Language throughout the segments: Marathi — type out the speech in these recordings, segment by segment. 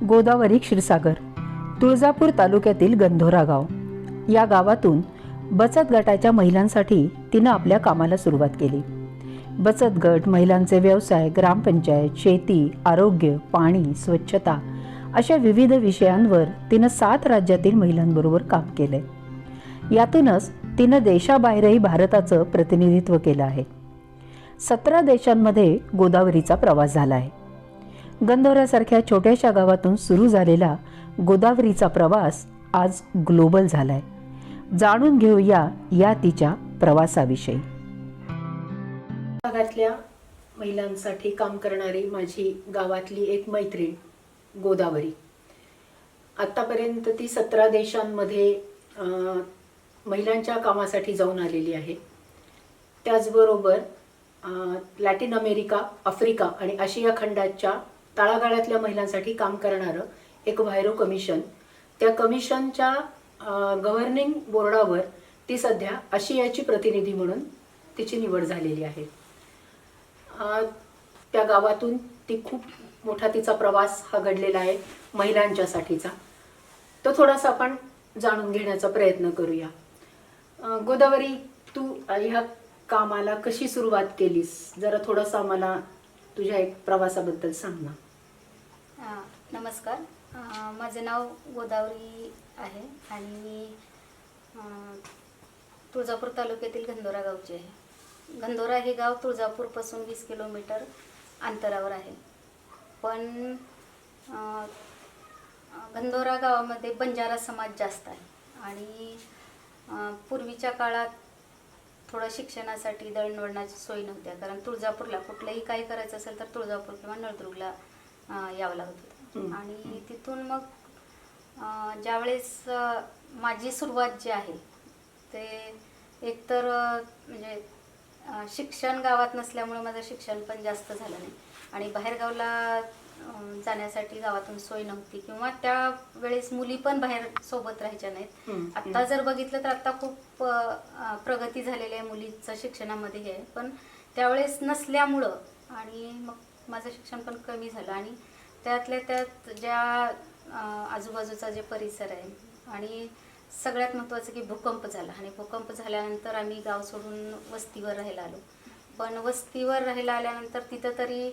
गोदावरी क्षीरसागर, तुळजापूर तालुक्यातील गंधोरा गाव. या गावातून बचत गटाच्या महिलांसाठी तिनं आपल्या कामाला सुरुवात केली. बचत गट, महिलांचे व्यवसाय, ग्रामपंचायत, शेती, आरोग्य, पाणी, स्वच्छता अशा विविध विषयांवर तिनं 7 राज्यातील महिलांबरोबर काम केलंय. यातूनच तिनं देशाबाहेरही भारताचं प्रतिनिधित्व केलं आहे. 17 देशांमध्ये गोदावरीचा प्रवास झाला आहे. गंधोऱ्यासारख्या छोट्याशा गावातून सुरू झालेला गोदावरीचा प्रवास आज ग्लोबल झालाय. जाणून घेऊया या तिच्या प्रवासाविषयी. भागातल्या महिलांसाठी काम करणारी माझी गावातली एक मैत्रीण गोदावरी. आतापर्यंत ती 17 देशांमध्ये महिलांच्या कामासाठी जाऊन आलेली आहे. त्याचबरोबर लॅटिन अमेरिका, आफ्रिका आणि आशिया खंडाच्या तळागाळातल्या महिलांसाठी काम करणारं एक व्हायरो कमिशन, त्या कमिशनच्या गव्हर्निंग बोर्डावर ती सध्या आशियाची प्रतिनिधी म्हणून तिची निवड झालेली आहे. त्या गावातून ती खूप मोठा तिचा प्रवास हा घडलेला आहे महिलांच्यासाठीचा. तो थोडासा आपण जाणून घेण्याचा प्रयत्न करूया. गोदावरी, तू ह्या कामाला कशी सुरुवात केलीस, जरा थोडंसं आम्हाला तुझ्या एक प्रवासाबद्दल सांग ना. नमस्कार, माझं नाव गोदावरी आहे आणि मी तुळजापूर तालुक्यातील गंधोरा गावची आहे. गंधोरा हे गाव तुळजापूरपासून 20 किलोमीटर अंतरावर आहे. पण गंधोरा गावामध्ये बंजारा समाज जास्त आहे आणि पूर्वीच्या काळात थोडं शिक्षणासाठी दळणवळणाची सोय नव्हत्या, कारण तुळजापूरला कुठलंही काही करायचं असेल तर तुळजापूर किंवा नळदुर्गला यावं लागत होतं. आणि तिथून मग ज्यावेळेस माझी सुरुवात जी आहे ते एकतर म्हणजे शिक्षण गावात नसल्यामुळे माझं शिक्षण पण जास्त झालं नाही आणि बाहेरगावला जाण्यासाठी गावातून सोय नव्हती किंवा त्यावेळेस मुली पण बाहेर सोबत राहायच्या नाहीत. आता जर बघितलं तर आता खूप प्रगती झालेली आहे मुलीचं शिक्षणामध्ये हे, पण त्यावेळेस नसल्यामुळं आणि मग माझं शिक्षण पण कमी झालं. आणि त्यातल्या त्यात ज्या आजूबाजूचा जे परिसर आहे आणि सगळ्यात महत्त्वाचं की भूकंप झाला आणि भूकंप झाल्यानंतर आम्ही गाव सोडून वस्तीवर राहायला आलो. पण वस्तीवर राहायला आल्यानंतर तिथं तरी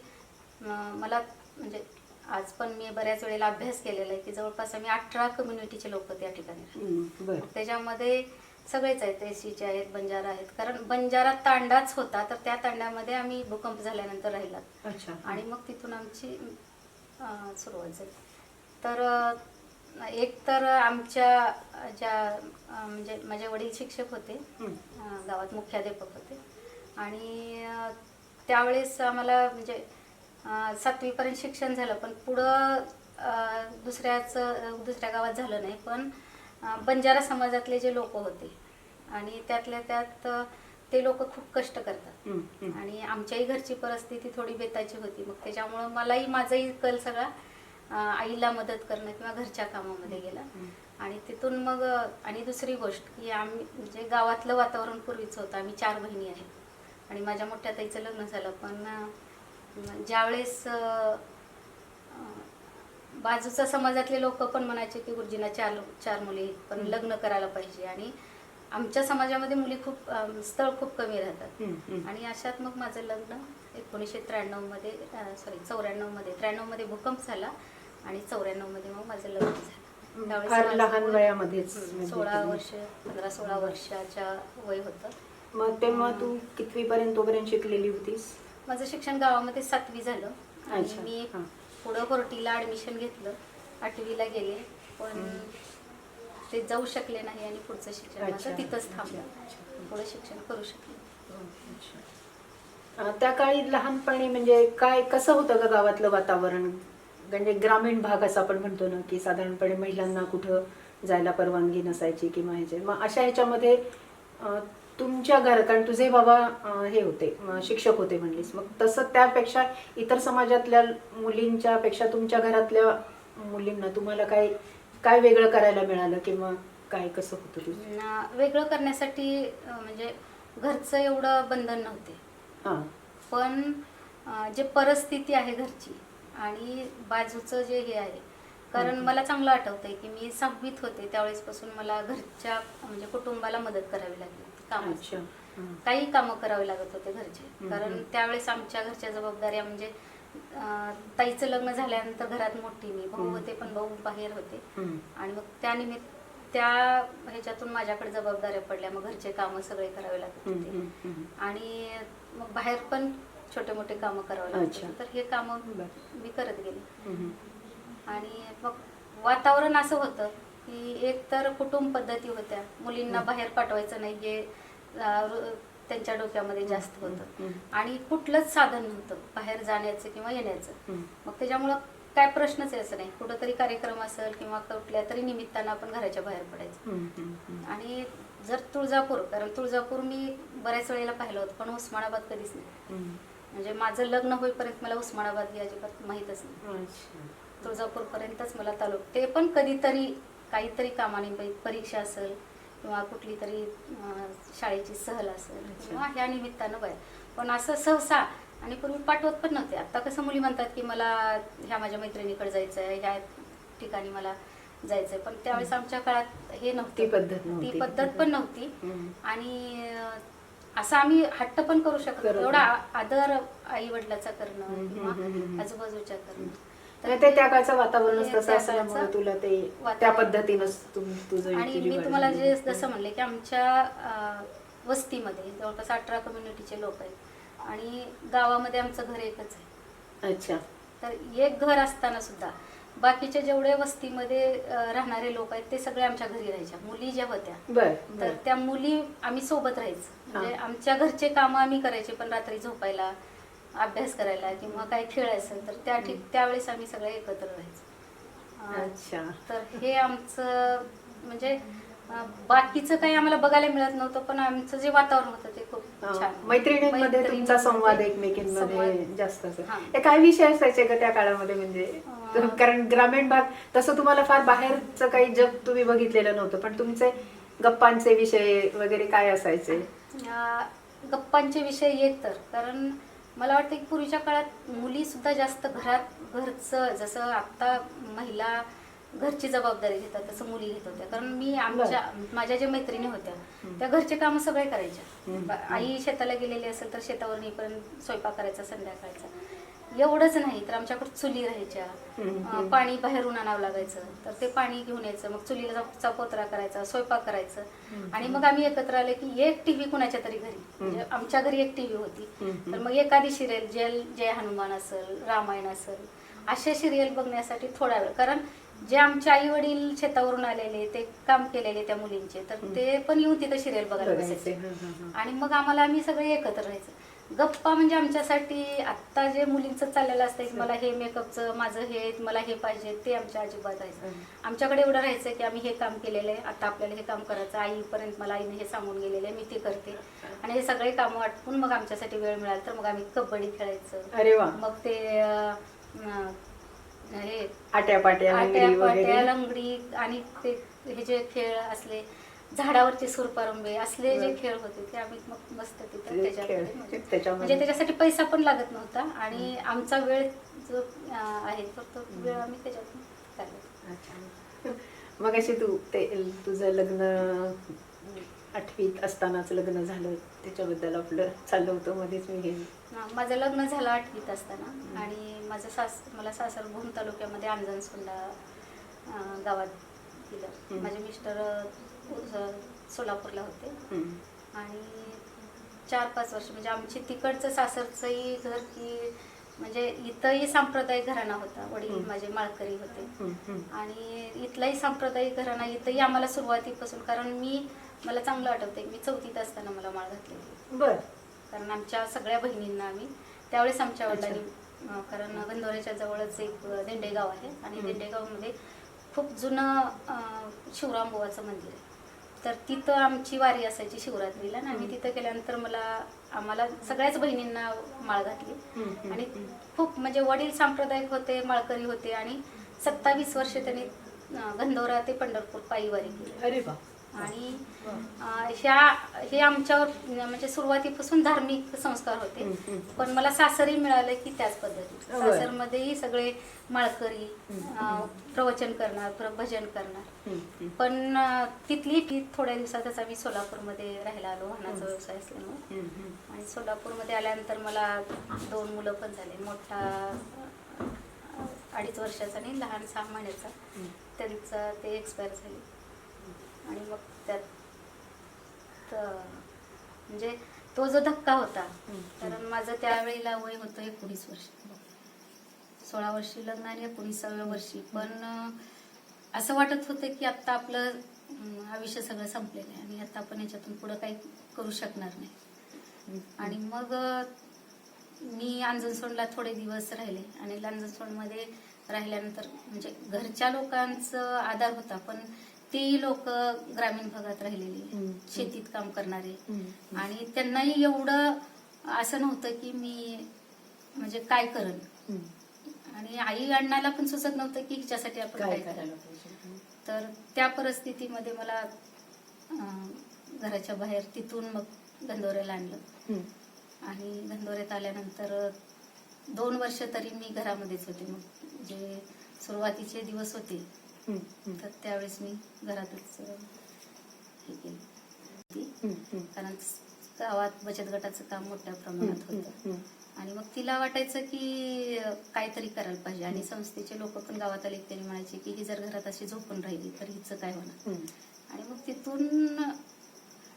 मला म्हणजे आज पण मी बऱ्याच वेळेला अभ्यास केलेला आहे की जवळपास आम्ही 18 कम्युनिटीचे लोक त्या ठिकाणी राहतो. त्याच्यामध्ये सगळेच आहेत, एसीचे आहेत, बंजारा आहेत, कारण बंजारा तांडाच होता तर त्या तांड्यामध्ये आम्ही भूकंप झाल्यानंतर राहिलात आणि मग तिथून आमची सुरुवात झाली. तर एक तर आमच्या ज्या म्हणजे माझे वडील शिक्षक होते, गावात मुख्याध्यापक होते आणि त्यावेळेस आम्हाला म्हणजे 7वी पर्यंत शिक्षण झालं, पण पुढं दुसऱ्या गावात झालं नाही. पण बंजारा समाजातले जे लोक होते आणि त्यातल्या त्यात ते लोक खूप कष्ट करतात आणि आमच्याही घरची परिस्थिती थोडी बेताची होती. मग त्याच्यामुळं मलाही माझाही कल सगळा आईला मदत करणं किंवा घरच्या कामामध्ये गेला. आणि तिथून मग आणि दुसरी गोष्ट की आम्ही म्हणजे गावातलं वातावरण पूर्वीचं होतं. आम्ही 4 बहिणी आहेत आणि माझ्या मोठ्या ताईचं लग्न झालं. पण ज्यावेळेस बाजूच्या समाजातले लोक पण म्हणायचे की गुरुजींना 4 मुली पण लग्न करायला पाहिजे आणि आमच्या समाजामध्ये मुली खूप स्थळ खूप कमी राहतात. आणि अशात मग माझं लग्न 1993 मध्ये 93 मध्ये भूकंप झाला आणि 94 मध्ये मग माझं लग्न झालं. फार लहान वयामध्येच 15-16 वर्षाच्या वय होतं. मग तेव्हा तू कितवी पर्यंत शिकलेली होतीस? माझं शिक्षण गावामध्ये 7वी झालं आणि मी पुढं कोर्टीला ॲडमिशन घेतलं. 8वीला गेले पण ते जाऊ शकले नाही आणि पुढचं शिक्षण माझं तिथंच थांबलं. पुढे शिक्षण करू शकले. त्या काळी लहानपणी म्हणजे काय कसं होतं ग गावातलं वातावरण? म्हणजे ग्रामीण भाग असं आपण म्हणतो ना की साधारणपणे महिलांना कुठं जायला परवानगी नसायची किंवा ह्याचे, मग अशा ह्याच्यामध्ये तुमच्या घरात, कारण तुझे बाबा हे होते शिक्षक होते म्हणलीस, मग तसं त्यापेक्षा इतर समाजातल्या मुलींच्या पेक्षा तुमच्या घरातल्या मुलींना तुम्हाला काय वेगळं करायला मिळालं किंवा काय कसं होतं तुझं? वेगळं करण्यासाठी म्हणजे घरचं एवढं बंधन नव्हते. पण जे परिस्थिती आहे घरची आणि बाजूचं जे हे आहे कारण मला चांगलं आठवतंय की मी 6वीत होते त्यावेळेसपासून मला घरच्या म्हणजे कुटुंबाला मदत करावी लागली काम अच्छा. काही कामं करावे लागत होते घरचे. कारण त्यावेळेस आमच्या घरच्या जबाबदाऱ्या म्हणजे ताईचं लग्न झाल्यानंतर घरात मोठी मी भाऊ होते पण भाऊ बाहेर होते आणि मग त्यानिमित्त त्या ह्याच्यातून माझ्याकडे जबाबदाऱ्या पडल्या. मग घरचे कामं सगळे करावे लागत होते आणि मग बाहेर पण छोटे मोठे कामं करावे लागत होते. तर हे कामं मी करत गेले आणि मग वातावरण असं होतं की एक तर कुटुंब पद्धती होत्या, मुलींना बाहेर पाठवायचं नाही हे त्यांच्या डोक्यामध्ये जास्त होतं आणि कुठलंच साधन नव्हतं बाहेर जाण्याचं किंवा येण्याचं. मग त्याच्यामुळं काय प्रश्नच यायचं नाही. कुठंतरी कार्यक्रम असेल किंवा कुठल्या तरी निमित्तानं आपण घराच्या बाहेर पडायचं. आणि जर तुळजापूर, कारण तुळजापूर मी बऱ्याच वेळेला पाहिलं होतं पण उस्मानाबाद कधीच नाही. म्हणजे माझं लग्न होईपर्यंत मला उस्मानाबाद ही अजिबात माहीतच नाही. तुळजापूरपर्यंतच मला ते पण कधीतरी काहीतरी कामाने परीक्षा असेल किंवा कुठली तरी शाळेची सहल असेल किंवा ह्या निमित्तानं बाहेर. पण असं सहसा आणि पूर्वी पाठवत पण नव्हते. आता कसं मुली म्हणतात की मला ह्या माझ्या मैत्रिणीकडे जायचं आहे, ह्या ठिकाणी मला जायचंय. पण त्यावेळेस आमच्या काळात हे नव्हतं, ती पद्धत पण नव्हती आणि असं आम्ही हट्ट पण करू शकत एवढा आदर आई वडिलाचा करणं किंवा आजूबाजूच्या करणं. तर ते त्या काळचं वातावरणच तसं असल्यामुळे तुला ते त्या पद्धतीनंच तुझं. आणि मी तुम्हाला जे जसं म्हणले की आमच्या वस्तीमध्ये जवळपास 18 कम्युनिटीचे लोक आहेत आणि गावामध्ये आमचं घर एकच आहे. अच्छा. तर एक घर असताना सुद्धा बाकीचे जेवढे वस्तीमध्ये राहणारे लोक आहेत ते सगळे आमच्या घरी राहायच्या. मुली ज्या होत्या तर त्या मुली आम्ही सोबत राहायचो. म्हणजे आमच्या घरचे कामं आम्ही करायचे पण रात्री झोपायला, अभ्यास करायला किंवा काही खेळ असेल तर त्यावेळेस आम्ही सगळे एकत्र राहायचो. अच्छा. तर हे आमचं म्हणजे बाकीचं काही आम्हाला बघायला मिळत नव्हतं पण आमचं जे वातावरण होतं ते खूप छान. मैत्रिणींमध्ये तुमचा संवाद एकमेकींमध्ये जास्त असेल. काय विषय असायचे का त्या काळामध्ये? म्हणजे कारण ग्रामीण भाग तसं तुम्हाला फार बाहेरचं काही जग तुम्ही बघितलेलं नव्हतं पण तुमचे गप्पांचे विषय वगैरे काय असायचे? गप्पांचे विषय एक तर कारण मला वाटतं की पूर्वीच्या काळात मुली सुद्धा जास्त घरचं जसं आता महिला घरची जबाबदारी घेतात तसं मुली घेत होत्या. कारण माझ्या ज्या मैत्रिणी होत्या त्या घरचे कामं सगळे करायच्या. आई शेताला गेलेली असेल तर शेतावर नेईपर्यंत स्वयंपाक करायचा संध्याकाळचा. एवढंच नाही तर आमच्याकडे चुली राहायच्या, पाणी बाहेरून आणावं लागायचं तर ते पाणी घेऊन यायचं, मग चुलीला पोतरा करायचा, स्वयंपाक करायचं आणि मग आम्ही एकत्र आले की एक टीव्ही कुणाच्या तरी घरी, म्हणजे आमच्या घरी एक टीव्ही होती तर मग एखादी सिरियल जय हनुमान असेल, रामायण असेल अशा सिरियल बघण्यासाठी थोडा वेळ. कारण जे आमचे आई वडील शेतावरून आलेले ते काम केलेले त्या मुलींचे तर ते पण येऊन तिथं सिरियल बघायला बसायचे आणि मग आम्ही सगळे एकत्र राहायचं. गप्पा म्हणजे आमच्यासाठी आत्ता जे मुलींचं चाललेलं असतं की मला हे मेकअपचं माझं हे मला हे पाहिजे ते आमच्या अजिबात राहायचं. आमच्याकडे एवढं राहायचं की आम्ही हे काम केलेलं आहे, आता आपल्याला हे काम करायचं. आईपर्यंत मला आईने हे सांगून गेलेलं आहे, मी ते करते आणि हे सगळे कामं वाटून मग आमच्यासाठी वेळ मिळाला तर मग आम्ही कबड्डी खेळायचं. अरे वा. मग ते हे आट्यापाट्या, लंगडी आणि ते हे जे खेळ असले झाडावरचे सुरपारंबे असले जे खेळ होते ते आम्ही मग मस्त तिथं त्याच्यामध्ये म्हणजे त्याच्यासाठी पैसा पण लागत नव्हता आणि आमचा वेळ जो आहे तो वेळ आम्ही त्याच्यातून काढला. मग अशी तुझं लग्न 8वीत असतानाच लग्न झालं त्याच्याबद्दल आपलं चाललं होतं मध्येच मी माझं लग्न झालं 8वीत असताना आणि मला सासर भूम तालुक्यामध्ये अंजनसोंडा गावात दिलं. माझे मिस्टर सोलापूरला होते आणि 4-5 वर्ष म्हणजे आमची तिकडचं सासरचंही घर की म्हणजे इथंही सांप्रदायिक घराणा होता. वडील माझे माळकरी होते आणि इथलाही सांप्रदायिक घराणा इथंही आम्हाला सुरुवातीपासून कारण मला चांगलं आठवतंय मी 4थीत असताना मला माळ घातलेली. बरं. कारण आमच्या सगळ्या बहिणींना आम्ही त्यावेळेस आमच्या वडिलांनी कारण गंधोऱ्याच्या जवळच एक देंडेगाव आहे आणि देंडेगावमध्ये खूप जुनं शिवरामबुवाचं मंदिर आहे तर तिथं आमची वारी असायची शिवरात्रीला आणि आम्ही तिथं गेल्यानंतर आम्हाला सगळ्याच बहिणींना माळ घातली आणि खूप म्हणजे वडील सांप्रदायिक होते, माळकरी होते आणि 27 वर्ष त्यांनी गंधोरा ते पंढरपूर पायी वारी केली. अरे वा. आणि हे आमच्यावर म्हणजे सुरुवातीपासून धार्मिक संस्कार होते, पण मला सासरी मिळालं की त्याच पद्धती. बरं. सासरमध्येही सगळे माळकरी प्रवचन करणार, भजन करणार. पण तिथली थोड्या दिवसातच आम्ही सोलापूरमध्ये राहायला आलो, वाहनाचा व्यवसाय असल्यामुळे. आणि सोलापूरमध्ये आल्यानंतर मला 2 मुलं पण झाले. मोठा 2.5 वर्षाचा आणि लहान 6 महिन्याचा. त्यांचा ते एक्सपायर झाले. आणि मग त्यात म्हणजे तो जो धक्का होता, कारण माझं त्यावेळेला वय होतं 19 वर्ष. 16 वर्षी लग्न आणि 19व्या वर्षी. पण असं वाटत होतं की आता आपलं आयुष्य सगळं संपलेलं आहे आणि आता आपण याच्यातून पुढं काही करू शकणार नाही. आणि मग मी अंजनसोंडला थोडे दिवस राहिले आणि अंजनसोंडमध्ये राहिल्यानंतर म्हणजे घरच्या लोकांचा आधार होता, पण तेही लोक ग्रामीण भागात राहिलेले, शेतीत काम करणारे. आणि त्यांनाही एवढं असं नव्हतं की मी म्हणजे काय करेन. आणि आई अण्णाला पण सुचत नव्हतं की हिच्यासाठी आपण काय करायला पाहिजे. तर त्या परिस्थितीमध्ये मला घराच्या बाहेर तिथून मग गंधोऱ्याला आणलं. आणि गंधोऱ्यात आल्यानंतर 2 वर्ष तरी मी घरामध्येच होते. मग जे सुरुवातीचे दिवस होते तर त्यावेळेस मी घरातच हे केलं. कारण गावात बचत गटाचं काम मोठ्या प्रमाणात होतं. आणि मग तिला वाटायचं की काहीतरी करायला पाहिजे. आणि संस्थेचे लोक पण गावात आले, त्यांनी म्हणायचे की ही जर घरात अशी झोपून राहिली तर हिचं काय होणार. आणि मग तिथून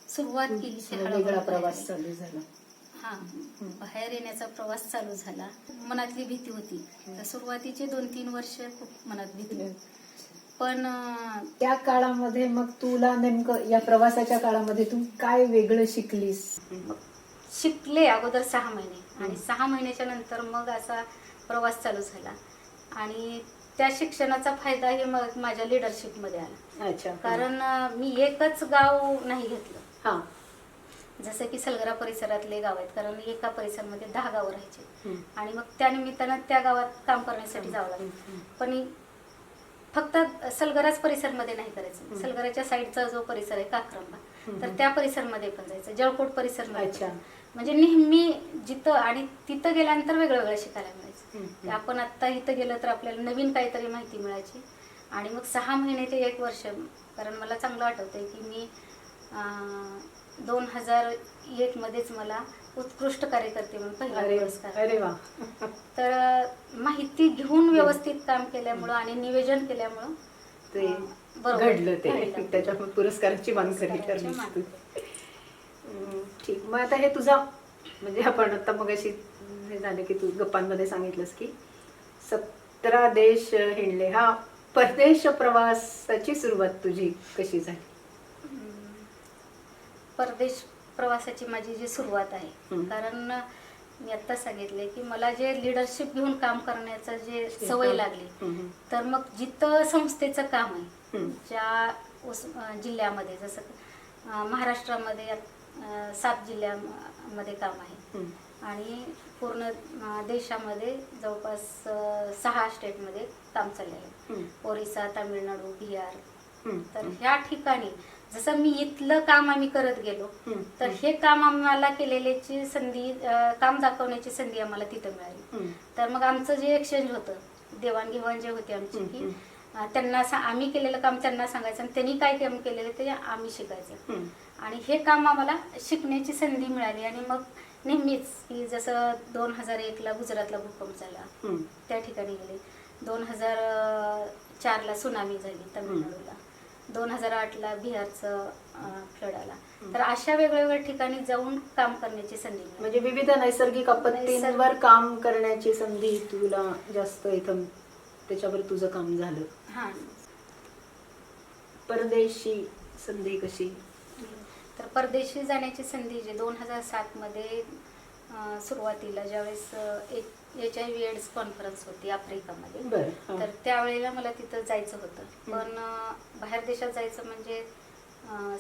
सुरुवात केली. वेगळा प्रवास चालू झाला. हा, बाहेर येण्याचा प्रवास चालू झाला. मनातली भीती होती. तर सुरुवातीचे 2-3 वर्ष खूप मनात भीती. पण त्या काळामध्ये मग तुला नेमकं या प्रवासाच्या काळामध्ये तू काय वेगळं शिकलीस? शिकले अगोदर 6 महिने. आणि 6 महिन्याच्या नंतर मग असा प्रवास चालू झाला. आणि त्या शिक्षणाचा फायदा हे मग माझ्या लिडरशिपमध्ये आला. अच्छा. कारण मी एकच गाव नाही घेतलं. हा. जसं की सलगरा परिसरातले गाव आहेत, कारण एका परिसरामध्ये 10 गावं राहायचे. आणि मग त्या निमित्तानं त्या गावात काम करण्यासाठी जावं लागलं. पण फक्त सलगराच परिसरमध्ये नाही करायचं. सलगराच्या साईडचा जो परिसर आहे काक्रंबा, तर त्या परिसरमध्ये पण जायचं. जळकोट परिसरमध्ये. म्हणजे नेहमी जिथं आणि तिथं गेल्यानंतर वेगळं वेगळं शिकायला मिळायचं. आपण आत्ता इथं गेलं तर आपल्याला नवीन काहीतरी माहिती मिळायची. आणि मग 6 महिने ते 1 वर्ष, कारण मला चांगलं आठवतंय की मी 2001 मध्येच मला उत्कृष्ट कार्यकर्ते म्हणून पहिला पुरस्कार. अरे वा. तर माहिती घेऊन व्यवस्थित काम केल्यामुळं आणि नियोजन केल्यामुळं ते घडलं. ते त्याच्यामुळे पुरस्काराची मानकरी ठरलीस तू. ठीक. मग आता हे तुझा म्हणजे आपण आता मग अशी हे झालं की तू गप्पांमध्ये सांगितलंस की 17 देश हिंडले. हा परदेश प्रवासाची सुरुवात तुझी कशी झाली? परदेश प्रवासाची माझी जी सुरुवात आहे, कारण मी आता सांगितले की मला जे लिडरशिप घेऊन काम करण्याचं जे सवय लागली, तर मग जिथं संस्थेचं काम आहे, ज्या जिल्ह्यामध्ये, जसं महाराष्ट्रामध्ये 7 जिल्ह्यामध्ये काम आहे आणि पूर्ण देशामध्ये जवळपास 6 स्टेटमध्ये काम चाललेलं आहे. ओरिसा, तामिळनाडू, बिहार. तर ह्या ठिकाणी जसं मी इथलं काम आम्ही करत गेलो, तर हे काम आम्हाला केलेल्याची संधी, काम दाखवण्याची संधी आम्हाला तिथं मिळाली. तर मग आमचं जे एक्सचेंज होतं, देवाणघेवाण जे होते आमची, की त्यांना आम्ही केलेलं काम त्यांना सांगायचं आणि त्यांनी काय काम केलेलं ते आम्ही शिकायचं. आणि हे काम आम्हाला शिकण्याची संधी मिळाली. आणि मग नेहमीच की जसं 2001ला गुजरातला भूकंप झाला, त्या ठिकाणी गेले. 2004ला सुनामी झाली तामिळनाडूला. 2008ला बिहारचं फ्लड आला. तर अशा वेगवेगळ्या ठिकाणी जाऊन काम करण्याची संधी मिळाली. म्हणजे विविध नैसर्गिक आपत्तींवर काम करण्याची संधी तुला जास्त इथं, त्याच्यावर तुझं काम झालं. हा. परदेशी संधी कशी? तर परदेशी जाण्याची संधी जे 2007 मध्ये सुरुवातीला ज्यावेळेस HIV एड्स कॉन्फरन्स होती आफ्रिकामध्ये, तर त्यावेळेला मला तिथं जायचं होतं. पण बाहेर देशात जायचं म्हणजे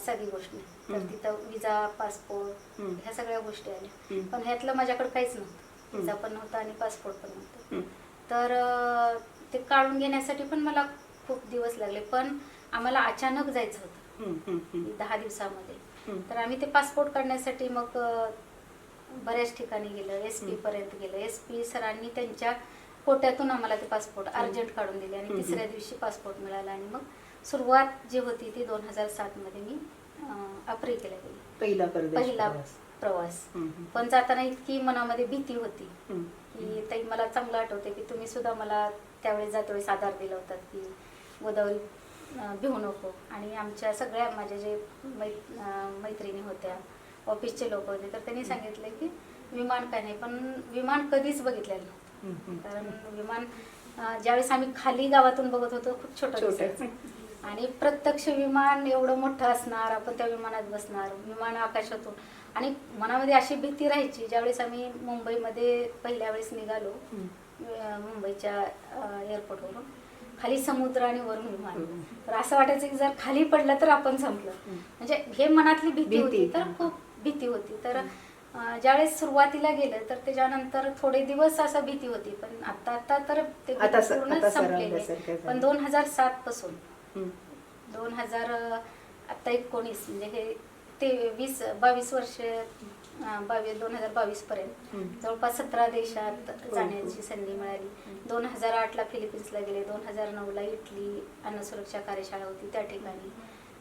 साधी गोष्ट नाही. तर तिथं विजा, पासपोर्ट ह्या सगळ्या गोष्टी आल्या. पण ह्यातलं माझ्याकडे काहीच नव्हतं. विजा पण नव्हता आणि पासपोर्ट पण नव्हतं. तर ते काढून घेण्यासाठी पण मला खूप दिवस लागले. पण आम्हाला अचानक जायचं होतं. की 10 दिवसामध्ये. हम्म. तर आम्ही ते पासपोर्ट काढण्यासाठी मग बऱ्याच ठिकाणी गेलं, SP पर्यंत गेलं. SP सरांनी त्यांच्या कोट्यातून आम्हाला ते पासपोर्ट अर्जंट काढून दिले आणि तिसऱ्या दिवशी पासपोर्ट मिळाला. आणि मग सुरुवात जी होती ती 2007 मध्ये मी आफ्रिकेला गेली. पहिला पहिला प्रवास. पण जाताना इतकी मनामध्ये भीती होती की ताई, मला चांगलं आठवते की तुम्ही सुद्धा मला त्यावेळेस जातेवेळेस आधार दिला होता की गोदावरी भिवू नको. आणि आमच्या सगळ्या माझ्या जे मैत्रिणी होत्या, ऑफिसचे लोक होते, तर त्यांनी सांगितलं की विमान काय नाही, पण विमान कधीच बघितलेलं नव्हतं. कारण विमान ज्यावेळेस आम्ही खाली गावातून बघत होतो खूप छोटं दिसायचं. आणि प्रत्यक्ष विमान एवढं मोठं असणार, आपण त्या विमानात बसणार, विमान आकाशातून. आणि मनामध्ये अशी भीती राहायची. ज्यावेळेस आम्ही मुंबईमध्ये पहिल्या वेळेस निघालो, मुंबईच्या एअरपोर्टवरून, खाली समुद्र आणि वरून विमान, तर असं वाटायचं की जर खाली पडलं तर आपण संपलं. म्हणजे हे मनातली भीती होती, तर खूप भीती होती. तर ज्यावेळेस सुरुवातीला गेलं तर त्याच्यानंतर थोडे दिवस असं भीती होती, पण आता तर ते पूर्ण संपलेले. पण 2007 पासून 2019 म्हणजे हे ते 22 वर्ष 2022 पर्यंत जवळपास 17 देशात जाण्याची संधी मिळाली. 2008ला फिलिपिन्सला गेले, 2009ला इटली अन्न सुरक्षा कार्यशाळा होती त्या ठिकाणी,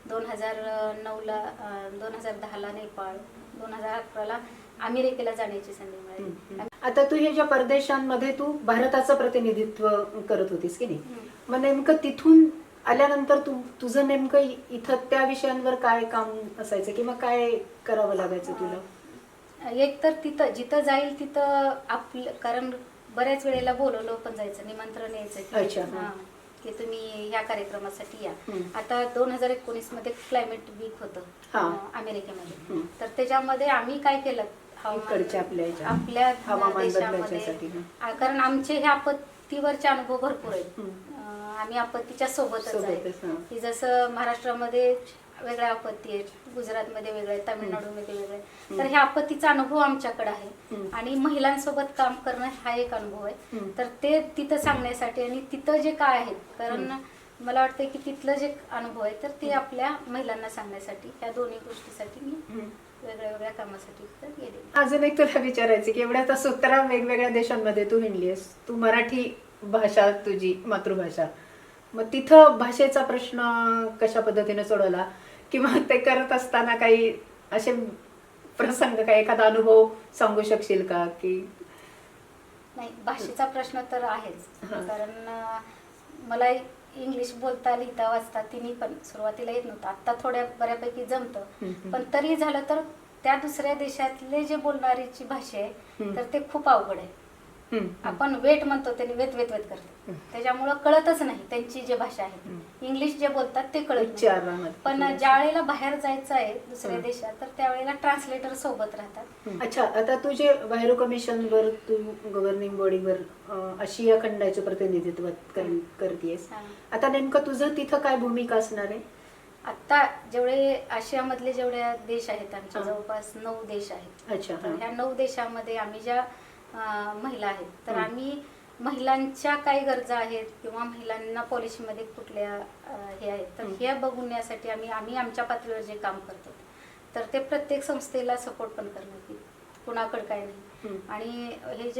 2010ला नेपाळ, 2011ला अमेरिकेला जाण्याची संधी मिळाली. आता तू हे ज्या परदेशांमध्ये तू भारताचं प्रतिनिधित्व करत होतीस की नाही, मग नेमकं तिथून आल्यानंतर तुझं नेमकं इथं त्या विषयांवर काय काम असायचं किंवा काय करावं लागायचं तुला? एक तर तिथं जिथं जाईल तिथं आपलं, कारण बऱ्याच वेळेला बोलवलं पण जायचं, निमंत्रण यायचं की तुम्ही ह्या कार्यक्रमासाठी या. आता 2019 मध्ये क्लायमेट वीक होतं अमेरिकेमध्ये, तर त्याच्यामध्ये आम्ही काय केलं, आपल्या देशामध्ये, कारण आमचे हे आपत्तीवरचे अनुभव भरपूर आहेत. आम्ही आपत्तीच्या सोबतच आहे की जसं महाराष्ट्रामध्ये वेगळ्या आपत्ती आहेत, गुजरातमध्ये वेगळे, तामिळनाडूमध्ये वेगळे, तर ह्या आपत्तीचा अनुभव आमच्याकडे आहे. आणि महिलांसोबत काम करणं हा एक अनुभव आहे. तर ते तिथं सांगण्यासाठी आणि तिथं जे काय आहे, कारण मला वाटतं की तिथलं जे अनुभव आहे तर ते आपल्या महिलांना सांगण्यासाठी, ह्या दोन्ही गोष्टीसाठी मी वेगळ्या वेगळ्या कामासाठी गेले. अजून एक तुला विचारायचं की एवढ्या तर 17 वेगवेगळ्या देशांमध्ये तू हिंडलीस, तू मराठी भाषा तुझी मातृभाषा, मग तिथं भाषेचा प्रश्न कशा पद्धतीने सोडवला, किंवा ते करत असताना काही असे प्रसंग, काही एखादा अनुभव सांगू शकशील का? की नाही, भाषेचा प्रश्न तर आहेच, कारण मला इंग्लिश बोलता लिहिता वाचता तिन्ही पण सुरुवातीला येत नव्हतं. आता थोड्या बऱ्यापैकी जमतं, पण तरी झालं तर त्या दुसऱ्या देशातले जे बोलणारीची भाषा आहे तर ते खूप अवघड आहे. आपण वेट म्हणतो, त्यांनी वेत वेत वेत करते, त्याच्यामुळं कळतच नाही त्यांची जी भाषा आहे. इंग्लिश जे बोलतात ते कळत नाही. पण ज्या वेळेला बाहेर जायचं आहे दुसऱ्या देशात तर त्यावेळेला ट्रान्सलेटर सोबत राहतात. अच्छा, आता तू जे व्हायरो कमिशनवर तू गव्हर्निंग बॉडीवर आशिया खंडाचे प्रतिनिधित्व करतेस, आता नेमकं तुझं तिथं काय भूमिका असणार आहे? आता जेवढे आशियामधले जेवढे देश आहेत, आमच्या जवळपास 9 देश आहेत. अच्छा, ह्या 9 देशामध्ये आम्ही ज्या महिला आहेत, तर आम्ही महिलांच्या काय गरजा आहेत किंवा महिलांना पॉलिसीमध्ये कुठल्या हे आहेत, तर हे बघण्यासाठी आम्ही आमच्या पातळीवर जे काम करतो तर ते प्रत्येक संस्थेला सपोर्ट पण करणं की कुणाकडे काय नाही. आणि हे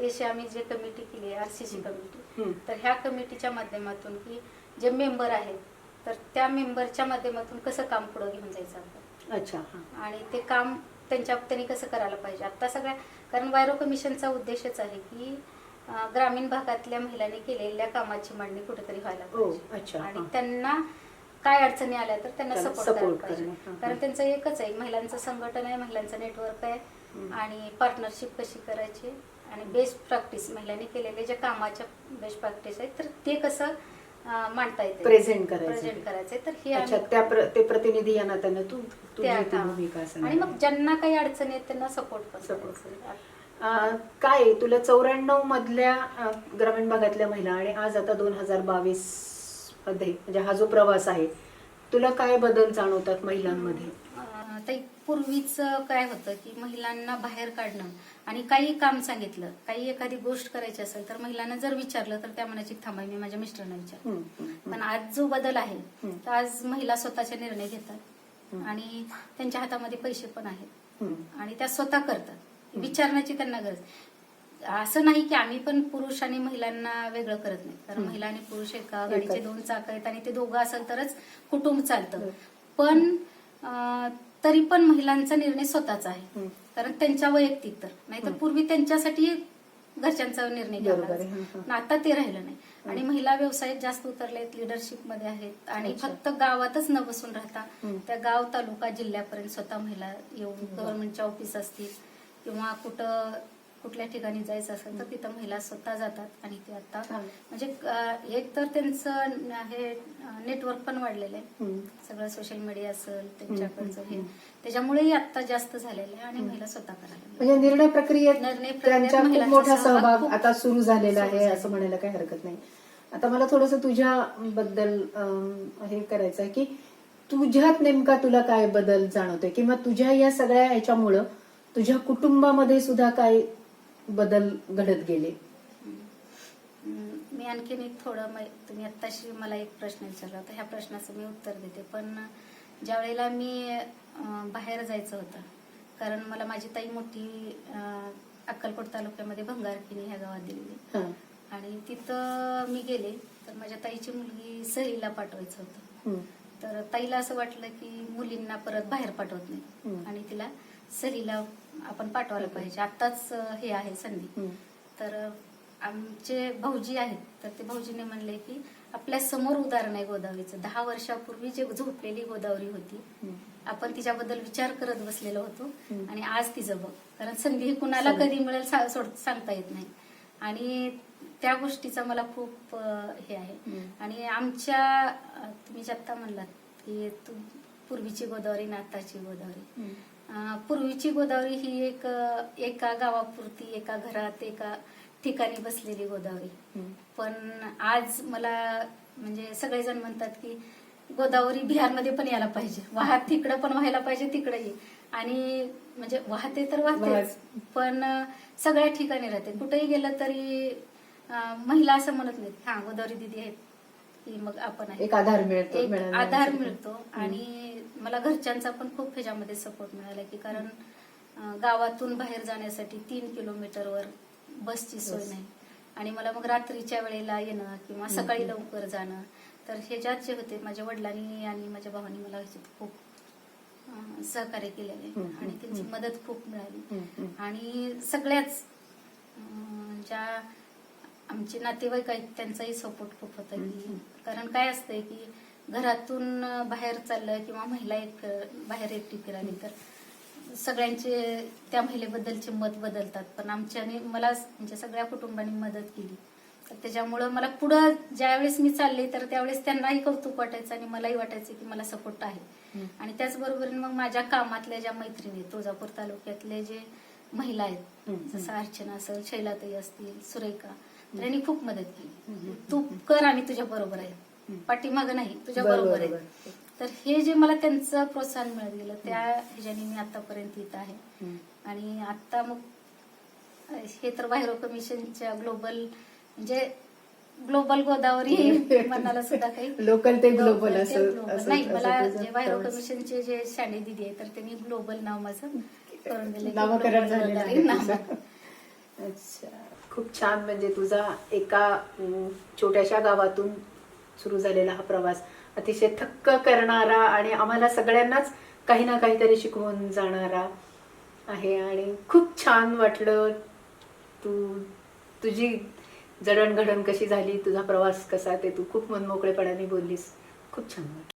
जे आम्ही जे कमिटी केली आहे, RCC कमिटी, तर ह्या कमिटीच्या माध्यमातून की जे मेंबर आहेत तर त्या मेंबरच्या माध्यमातून कसं काम पुढं घेऊन जायचं आपण. अच्छा, आणि ते काम त्यांनी कसं करायला पाहिजे. आता सगळ्या, कारण व्हायरो कमिशनचा उद्देशच आहे की ग्रामीण भागातल्या महिलांनी केलेल्या कामाची मांडणी कुठेतरी व्हायला पाहिजे आणि त्यांना काय अडचणी आल्या तर त्यांना सपोर्ट करायला पाहिजे. कारण त्यांचं एकच आहे, महिलांचं संघटन आहे, महिलांचं नेटवर्क आहे आणि पार्टनरशिप कशी करायची आणि बेस्ट प्रॅक्टिस, महिलांनी केलेले जे कामाच्या बेस्ट प्रॅक्टिस आहेत तर ते कसं मांडता येते, प्रेझेंट करायचंय. तर हे ते प्रतिनिधी या नात्याने तू भूमिका असणार. आणि मग ज्यांना काही अडचणी आहेत त्यांना सपोर्ट काय तुला 94 मधल्या ग्रामीण भागातल्या महिला आणि आज आता 2022 मध्ये म्हणजे हा जो प्रवास आहे, तुला काय बदल जाणवतात महिलांमध्ये? पूर्वीच काय होतं की महिलांना बाहेर काढणं आणि काही काम सांगितलं, काही एखादी गोष्ट करायची असेल तर महिलांना जर विचारलं तर त्या म्हणायची थांबा मी माझ्या मिस्टरांना विचार. पण आज जो बदल आहे तर आज महिला स्वतःचे निर्णय घेतात आणि त्यांच्या हातामध्ये पैसे पण आहेत आणि त्या स्वतः करतात. विचारण्याची त्यांना गरज. असं नाही की आम्ही पण पुरुष आणि महिलांना वेगळं करत नाही, कारण महिला आणि पुरुष एका गाडीचे दोन चाक आहेत आणि ते दोघं असेल तरच कुटुंब चालतं. पण तरी पण महिलांचा निर्णय स्वतःचा आहे, कारण त्यांच्या वैयक्तिक तर नाहीतर पूर्वी त्यांच्यासाठी घरच्यांचा निर्णय घ्यावा लागायचा. आता ते राहिलं नाही आणि महिला व्यवसायात जास्त उतरलेत, लिडरशिप मध्ये आहेत आणि फक्त गावातच न बसून राहता त्या गाव तालुका जिल्ह्यापर्यंत स्वतः महिला येऊन गव्हर्नमेंटच्या ऑफिस असतील किंवा कुठल्या ठिकाणी जायचं असेल तर तिथं महिला स्वतः जातात आणि ते आता म्हणजे एक तर त्यांचं हे नेटवर्क पण वाढलेलं आहे, सगळं सोशल मीडिया असेल त्यांच्याकडचं हे, त्याच्यामुळेही आता जास्त झालेलं आहे आणि महिला स्वतः करायला. म्हणजे निर्णय प्रक्रियेत त्यांचा खूप महिलांचा मोठा सहभाग सहभाग खूप आता सुरू झालेला आहे सुरू असं म्हणायला काही हरकत नाही. आता मला थोडस तुझ्याबद्दल हे करायचं आहे की तुझ्यात नेमका तुला काय बदल जाणवतोय किंवा तुझ्या या सगळ्या ह्याच्यामुळं तुझ्या कुटुंबामध्ये सुद्धा काय बदल घडत गेले? मी आणखीन एक थोडं, तुम्ही आत्ताशी मला एक प्रश्न विचारला होता, ह्या प्रश्नाचं मी उत्तर देते. पण ज्या वेळेला मी बाहेर जायचं होतं, कारण मला माझी ताई मोठी अक्कलकोट तालुक्यामध्ये भंगारखिनी ह्या गावात दिलेली आणि तिथं मी गेले तर माझ्या ताईची मुलगी सहलीला पाठवायचं होतं. तर ताईला असं वाटलं की मुलींना परत बाहेर पाठवत नाही आणि तिला सहलीला आपण पाठवायला पाहिजे, आत्ताच हे आहे संधी. तर आमचे भाऊजी आहेत तर ते भाऊजीने म्हणले की आपल्या समोर उदाहरण आहे गोदावरीचं. 10 वर्षापूर्वी जे झोपलेली गोदावरी होती, आपण तिच्याबद्दल विचार करत बसलेलो होतो आणि आज तिचं बघ, कारण संधी कुणाला कधी मिळेल सांगता येत नाही आणि त्या गोष्टीचा मला खूप हे आहे. आणि आमच्या तुम्ही जे आत्ता म्हणलात की पूर्वीची गोदावरी ना आताची गोदावरी, पूर्वीची गोदावरी ही एका गावापुरती एका घरात एका ठिकाणी बसलेली गोदावरी. पण आज मला म्हणजे सगळेजण म्हणतात की गोदावरी बिहारमध्ये पण यायला पाहिजे, वाहत तिकडं पण व्हायला पाहिजे तिकडंही, आणि म्हणजे वाहते तर वाहतेच पण सगळ्या ठिकाणी राहते. कुठेही गेलं तरी महिला असं म्हणत नाहीत हा गोदावरी दिदी आहेत की मग आपण एक आधार मिळतो, एक आधार मिळतो. आणि मला घरच्यांचा पण खूप ह्याच्यामध्ये सपोर्ट मिळाला की कारण गावातून बाहेर जाण्यासाठी 3 किलोमीटरवर बसची सोय नाही आणि मला मग रात्रीच्या वेळेला येणं किंवा सकाळी लवकर जाणं, तर ह्याच्यात जे होते माझ्या वडिलांनी आणि माझ्या भावानी मला ह्याच्यात खूप सहकार्य केलेले आणि त्यांची मदत खूप मिळाली. आणि सगळ्याच ज्या आमचे नातेवाईक आहेत त्यांचाही सपोर्ट खूप होता की कारण काय असतंय की घरातून बाहेर चाललं किंवा महिला एक बाहेर एकटी फिराली तर सगळ्यांचे त्या महिलेबद्दलचे मत बदलतात. पण आमच्याने मला म्हणजे सगळ्या कुटुंबांनी मदत केली, तर त्याच्यामुळं मला पुढं ज्यावेळेस मी चालले तर त्यावेळेस त्यांनाही कौतुक वाटायचं आणि मलाही वाटायचं की मला सपोर्ट आहे. आणि त्याचबरोबर मग माझ्या कामातल्या ज्या मैत्रिणी तुळजापूर तालुक्यातले जे महिला आहेत, जसं अर्चना असेल, शैलाताई असतील, सुरेखा, त्यांनी खूप मदत केली. तू कर आम्ही तुझ्या बरोबर आहे, पाठीमागं नाही, तुझ्या बरोबर आहे. तर हे जे मला त्यांचं प्रोत्साहन मिळत गेलं त्या ह्याच्याने मी आतापर्यंत येत आहे. आणि आता मग हे तर बायरो कमिशनच्या ग्लोबल म्हणजे ग्लोबल गोदावरी मनाला सुद्धा काही लोकल ते ग्लोबल नाही. मला जे बायरो कमिशनचे जे शाणे दिदी आहे तर त्यांनी ग्लोबल नाव माझं करून दिले, नामकरण झालेलं आहे. अच्छा, खूप छान. म्हणजे तुझा एका छोट्याशा गावातून सुरू झालेला हा प्रवास अतिशय थक्क करणारा आणि आम्हाला सगळ्यांनाच काही ना काहीतरी शिकवून जाणारा आहे. आणि खूप छान वाटलं तुझी जडणघडण कशी झाली, तुझा प्रवास कसा ते तू खूप मनमोकळेपणाने बोललीस. खूप छान वाटलं.